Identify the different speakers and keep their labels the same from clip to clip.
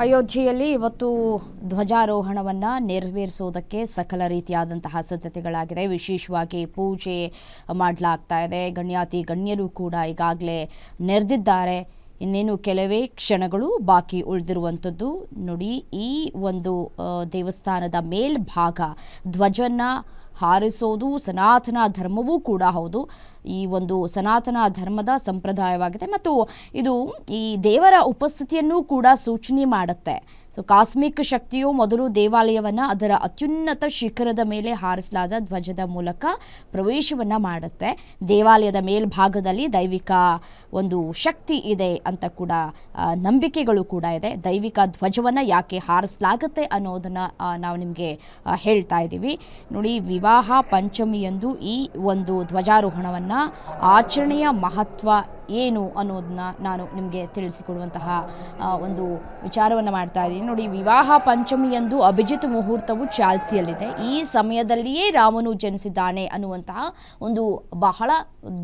Speaker 1: ಅಯೋಧ್ಯೆಯಲ್ಲಿ ಇವತ್ತು ಧ್ವಜಾರೋಹಣವನ್ನು ನೆರವೇರಿಸುವುದಕ್ಕೆ ಸಕಲ ರೀತಿಯಾದಂತಹ ಸಿದ್ಧತೆಗಳಾಗಿದೆ. ವಿಶೇಷವಾಗಿ ಪೂಜೆ ಮಾಡಲಾಗ್ತಾ ಇದೆ. ಗಣ್ಯಾತಿ ಗಣ್ಯರು ಕೂಡ ಈಗಾಗಲೇ ನೆರೆದಿದ್ದಾರೆ. ಇನ್ನೇನು ಕೆಲವೇ ಕ್ಷಣಗಳು ಬಾಕಿ ಉಳಿದಿರುವಂಥದ್ದು. ನೋಡಿ, ಈ ಒಂದು ದೇವಸ್ಥಾನದ ಮೇಲ್ಭಾಗ ಧ್ವಜವನ್ನು ಹಾರಿಸೋದು ಸನಾತನ ಧರ್ಮವೂ ಕೂಡ ಹೌದು. ಈ ಒಂದು ಸನಾತನ ಧರ್ಮದ ಸಂಪ್ರದಾಯವಾಗಿದೆ ಮತ್ತು ಇದು ಈ ದೇವರ ಉಪಸ್ಥಿತಿಯನ್ನು ಕೂಡ ಸೂಚನೆ ಮಾಡುತ್ತೆ. ಸೊ ಕಾಸ್ಮಿಕ್ ಶಕ್ತಿಯು ಮೊದಲು ದೇವಾಲಯವನ್ನು ಅದರ ಅತ್ಯುನ್ನತ ಶಿಖರದ ಮೇಲೆ ಹಾರಿಸಲಾದ ಧ್ವಜದ ಮೂಲಕ ಪ್ರವೇಶವನ್ನು ಮಾಡುತ್ತೆ. ದೇವಾಲಯದ ಮೇಲ್ಭಾಗದಲ್ಲಿ ದೈವಿಕ ಒಂದು ಶಕ್ತಿ ಇದೆ ಅಂತ ಕೂಡ ನಂಬಿಕೆಗಳು ಕೂಡ ಇದೆ. ದೈವಿಕ ಧ್ವಜವನ್ನು ಯಾಕೆ ಹಾರಿಸಲಾಗುತ್ತೆ ಅನ್ನೋದನ್ನು ನಾವು ನಿಮಗೆ ಹೇಳ್ತಾ ಇದ್ದೀವಿ. ನೋಡಿ, ವಿವಾಹ ಪಂಚಮಿಯಂದು ಈ ಒಂದು ಧ್ವಜಾರೋಹಣವನ್ನು ಆಚರಣೆಯ ಮಹತ್ವ ಏನು ಅನ್ನೋದನ್ನ ನಾನು ನಿಮಗೆ ತಿಳಿಸಿಕೊಡುವಂತಹ ಒಂದು ವಿಚಾರವನ್ನು ಮಾಡ್ತಾ ಇದ್ದೀನಿ. ನೋಡಿ, ವಿವಾಹ ಪಂಚಮಿಯಂದು ಅಭಿಜಿತ್ ಮುಹೂರ್ತವು ಚಾಲ್ತಿಯಲ್ಲಿದೆ. ಈ ಸಮಯದಲ್ಲಿಯೇ ರಾಮನು ಜನಿಸಿದ್ದಾನೆ ಅನ್ನುವಂತಹ ಒಂದು ಬಹಳ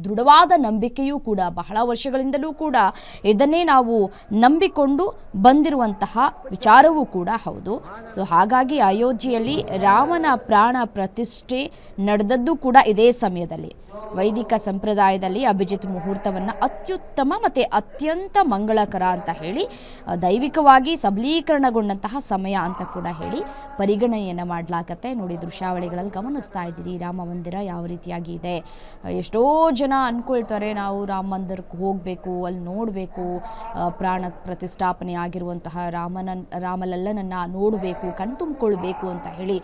Speaker 1: ದೃಢವಾದ ನಂಬಿಕೆಯೂ ಕೂಡ ಬಹಳ ವರ್ಷಗಳಿಂದಲೂ ಕೂಡ ಇದನ್ನೇ ನಾವು ನಂಬಿಕೊಂಡು ಬಂದಿರುವಂತಹ ವಿಚಾರವೂ ಕೂಡ ಹೌದು. ಸೊ ಹಾಗಾಗಿ ಅಯೋಧ್ಯೆಯಲ್ಲಿ ರಾಮನ ಪ್ರಾಣ ಪ್ರತಿಷ್ಠೆ ನಡೆದದ್ದು ಕೂಡ ಇದೇ ಸಮಯದಲ್ಲಿ. ವೈದಿಕ ಸಂಪ್ರದಾಯದಲ್ಲಿ ಅಭಿಜಿತ್ ಮುಹೂರ್ತವನ್ನು ಅತ್ಯುತ್ತಮ ಮತ್ತು ಅತ್ಯಂತ ಮಂಗಳಕರ ಅಂತ ಹೇಳಿ ದೈವಿಕವಾಗಿ ಸಬಲೀಕರಣಗೊಂಡಂತಹ ಸಮಯ ಅಂತ ಕೂಡ ಹೇಳಿ ಪರಿಗಣನೆಯನ್ನು ಮಾಡಲಾಗತ್ತೆ. ನೋಡಿ, ದೃಶ್ಯಾವಳಿಗಳಲ್ಲಿ ಗಮನಿಸ್ತಾ ಇದ್ದೀರಿ ರಾಮ ಮಂದಿರ ಯಾವ ರೀತಿಯಾಗಿ ಇದೆ. ಎಷ್ಟೋ ಜನ ಅಂದ್ಕೊಳ್ತಾರೆ ನಾವು ರಾಮ ಮಂದಿರಕ್ಕೆ ಹೋಗಬೇಕು, ಅಲ್ಲಿ ನೋಡಬೇಕು, ಪ್ರಾಣ ಪ್ರತಿಷ್ಠಾಪನೆ ಆಗಿರುವಂತಹ ರಾಮಲಲ್ಲನನ್ನು ನೋಡಬೇಕು, ಕಣ್ತುಂಬಿಕೊಳ್ಬೇಕು ಅಂತ ಹೇಳಿ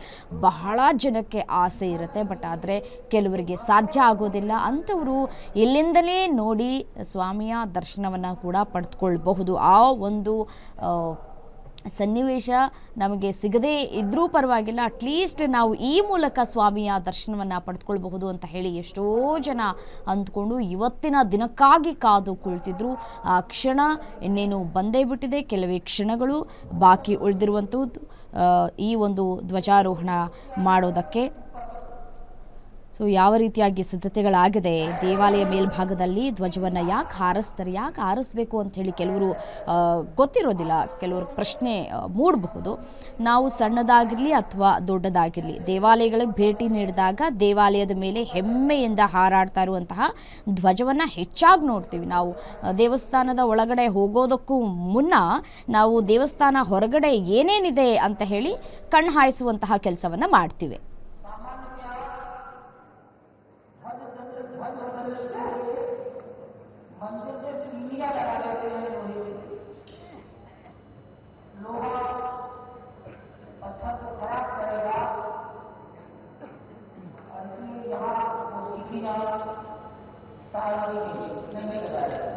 Speaker 1: ಬಹಳ ಜನಕ್ಕೆ ಆಸೆ ಇರುತ್ತೆ. ಬಟ್ ಆದರೆ ಕೆಲವರಿಗೆ ಸಾಧ್ಯ ಆಗೋದಿಲ್ಲ. ಅಂಥವರು ಇಲ್ಲಿಂದಲೇ ನೋಡಿ ಸ್ವಾಮಿಯ ದರ್ಶನವನ್ನು ಕೂಡ ಪಡೆದುಕೊಳ್ಬಹುದು. ಆ ಒಂದು ಸನ್ನಿವೇಶ ನಮಗೆ ಸಿಗದೇ ಇದ್ರೂ ಪರವಾಗಿಲ್ಲ, ಅಟ್ಲೀಸ್ಟ್ ನಾವು ಈ ಮೂಲಕ ಸ್ವಾಮಿಯ ದರ್ಶನವನ್ನು ಪಡೆದುಕೊಳ್ಬಹುದು ಅಂತ ಹೇಳಿ ಎಷ್ಟೋ ಜನ ಅಂದ್ಕೊಂಡು ಇವತ್ತಿನ ದಿನಕ್ಕಾಗಿ ಕಾದು ಕುಳಿತಿದ್ರು. ಆ ಕ್ಷಣ ಇನ್ನೇನು ಬಂದೇ ಬಿಟ್ಟಿದೆ. ಕೆಲವೇ ಕ್ಷಣಗಳು ಬಾಕಿ ಉಳಿದಿರುವಂಥದ್ದು ಈ ಒಂದು ಧ್ವಜಾರೋಹಣ ಮಾಡೋದಕ್ಕೆ. ಸೊ ಯಾವ ರೀತಿಯಾಗಿ ಸಿದ್ಧತೆಗಳಾಗಿದೆ. ದೇವಾಲಯ ಮೇಲ್ಭಾಗದಲ್ಲಿ ಧ್ವಜವನ್ನು ಯಾಕೆ ಹಾರಿಸ್ತಾರೆ, ಯಾಕೆ ಹಾರಿಸ್ಬೇಕು ಅಂಥೇಳಿ ಕೆಲವರು ಗೊತ್ತಿರೋದಿಲ್ಲ. ಕೆಲವರು ಪ್ರಶ್ನೆ ಮೂಡಬಹುದು. ನಾವು ಸಣ್ಣದಾಗಿರಲಿ ಅಥವಾ ದೊಡ್ಡದಾಗಿರಲಿ ದೇವಾಲಯಗಳಿಗೆ ಭೇಟಿ ನೀಡಿದಾಗ ದೇವಾಲಯದ ಮೇಲೆ ಹೆಮ್ಮೆಯಿಂದ ಹಾರಾಡ್ತಾ ಇರುವಂತಹ ಧ್ವಜವನ್ನು ಹೆಚ್ಚಾಗಿ ನೋಡ್ತೀವಿ. ನಾವು ದೇವಸ್ಥಾನದ ಒಳಗಡೆ ಹೋಗೋದಕ್ಕೂ ಮುನ್ನ ನಾವು ದೇವಸ್ಥಾನ ಹೊರಗಡೆ ಏನೇನಿದೆ ಅಂತ ಹೇಳಿ ಕಣ್ಣು ಹಾಯಿಸುವಂತಹ ಕೆಲಸವನ್ನು ಮಾಡ್ತೀವಿ.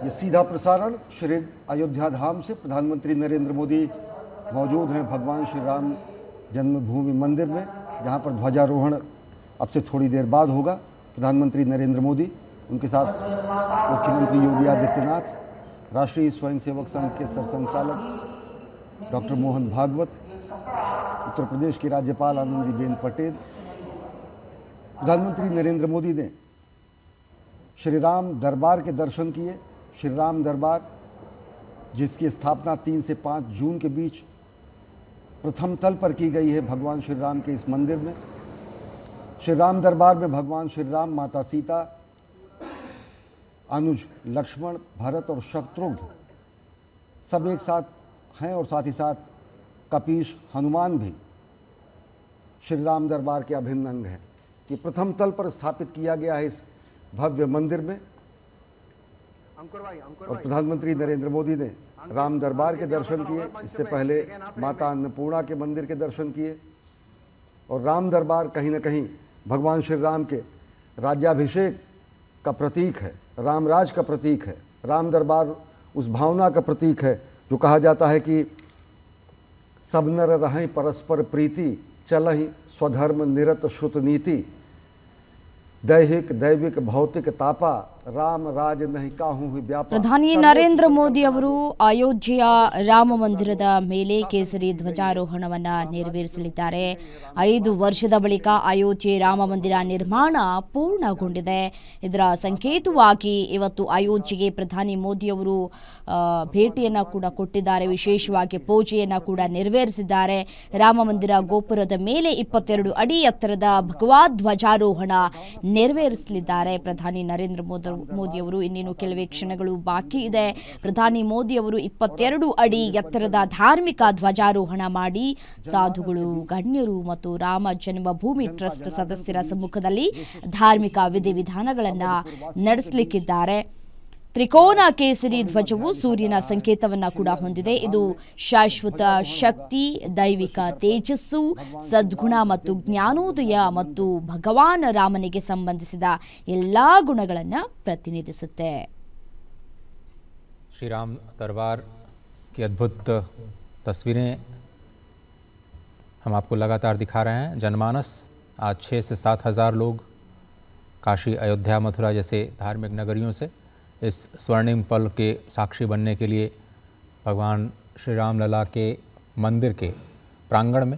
Speaker 2: ये सीधा प्रसारण श्री अयोध्या धाम से प्रधानमंत्री नरेंद्र मोदी मौजूद हैं भगवान श्री राम जन्मभूमि मंदिर में, जहां पर ध्वजारोहण अब से थोड़ी देर बाद होगा। प्रधानमंत्री नरेंद्र मोदी, उनके साथ मुख्यमंत्री योगी आदित्यनाथ, राष्ट्रीय स्वयंसेवक संघ के सरसंघचालक डॉक्टर मोहन भागवत, उत्तर प्रदेश की राज्यपाल आनंदीबेन पटेल। प्रधानमंत्री नरेंद्र मोदी ने श्री राम दरबार के दर्शन किए। श्री राम दरबार, जिसकी स्थापना 3 से 5 जून के बीच प्रथम तल पर की गई है भगवान श्री राम के इस मंदिर में। श्री राम दरबार में भगवान श्री राम, माता सीता, अनुज लक्ष्मण, भरत और शत्रुघ्न सब एक साथ हैं और साथ ही साथ कपीश हनुमान भी श्री राम दरबार के अभिन्न अंग हैं कि प्रथम तल पर स्थापित किया गया है इस भव्य मंदिर में। और प्रधानमंत्री नरेंद्र मोदी ने राम दरबार के दर्शन किए। इससे पहले माता अन्नपूर्णा के मंदिर के दर्शन किए। और राम दरबार कहीं न कहीं भगवान श्री राम के राज्याभिषेक का प्रतीक है, रामराज का प्रतीक है। राम दरबार उस भावना का प्रतीक है जो कहा जाता है कि सब नर रहें परस्पर प्रीति, चलहि स्वधर्म निरत श्रुत नीति, दैहिक दैविक भौतिक तापा राम राज नहीं काहू हुई व्यापा।
Speaker 1: ಪ್ರಧಾನಿ ನರೇಂದ್ರ ಮೋದಿ ಅವರು ಅಯೋಧ್ಯೆಯ ರಾಮ ಮಂದಿರದ ಮೇಲೆ ಕೇಸರಿ ಧ್ವಜಾರೋಹಣವನ್ನ ನೆರವೇರಿಸಲಿದ್ದಾರೆ. 5 ವರ್ಷದ ಬಳಿಕ ಅಯೋಧ್ಯೆ ರಾಮ ಮಂದಿರ ನಿರ್ಮಾಣ ಪೂರ್ಣಗೊಂಡಿದೆ. ಇದರ ಸಂಕೇತವಾಗಿ ಇವತ್ತು ಅಯೋಧ್ಯೆಗೆ ಪ್ರಧಾನಿ ಮೋದಿ ಅವರು ಭೇಟಿಯನ್ನ ಕೂಡ ಕೊಟ್ಟಿದ್ದಾರೆ. ವಿಶೇಷವಾಗಿ ಪೂಜೆಯನ್ನ ಕೂಡ ನೆರವೇರಿಸಿದ್ದಾರೆ. ರಾಮ ಮಂದಿರ ಗೋಪುರದ ಮೇಲೆ 22 ಅಡಿ ಎತ್ತರದ ಭಗವದ್ ಧ್ವಜಾರೋಹಣ ನೆರವೇರಿಸಲಿದ್ದಾರೆ ಪ್ರಧಾನಿ ನರೇಂದ್ರ ಮೋದಿ ಅವರು. ಇನ್ನೇನು ಕೆಲವೇ ಕ್ಷಣಗಳು ಬಾಕಿ ಇದೆ. ಪ್ರಧಾನಿ ಮೋದಿ ಅವರು 22 ಅಡಿ ಎತ್ತರದ ಧಾರ್ಮಿಕ ಧ್ವಜಾರೋಹಣ ಮಾಡಿ ಸಾಧುಗಳು, ಗಣ್ಯರು ಮತ್ತು ರಾಮ ಜನ್ಮಭೂಮಿ ಟ್ರಸ್ಟ್ ಸದಸ್ಯರ ಸಮ್ಮುಖದಲ್ಲಿ ಧಾರ್ಮಿಕ ವಿಧಿವಿಧಾನಗಳನ್ನು ನಡೆಸಲಿಕ್ಕಿದ್ದಾರೆ. ತ್ರಿಕೋನ ಕೇಸರಿ ಧ್ವಜವು ಸೂರ್ಯನ ಸಂಕೇತವನ್ನ ಕೂಡ ಹೊಂದಿದೆ. ಇದು ಶಾಶ್ವತ ಶಕ್ತಿ, ದೈವಿಕ ತೇಜಸ್ಸು, ಸದ್ಗುಣ ಮತ್ತು ಜ್ಞಾನೋದಯ ಮತ್ತು ಭಗವಾನ್ ರಾಮನಿಗೆ ಸಂಬಂಧಿಸಿದ ಎಲ್ಲಾ ಗುಣಗಳನ್ನು ಪ್ರತಿನಿಧಿಸುತ್ತೆ.
Speaker 3: श्री राम दरबार की अद्भुत तस्वीरें हम आपको लगातार दिखा रहे हैं. जनमानस आज 6 से 7 हज़ार लोग काशी, अयोध्या, मथुरा जैसे धार्मिक नगरियों से इस स्वर्णिम पल के साक्षी बनने के लिए भगवान श्री राम लला के मंदिर के प्रांगण में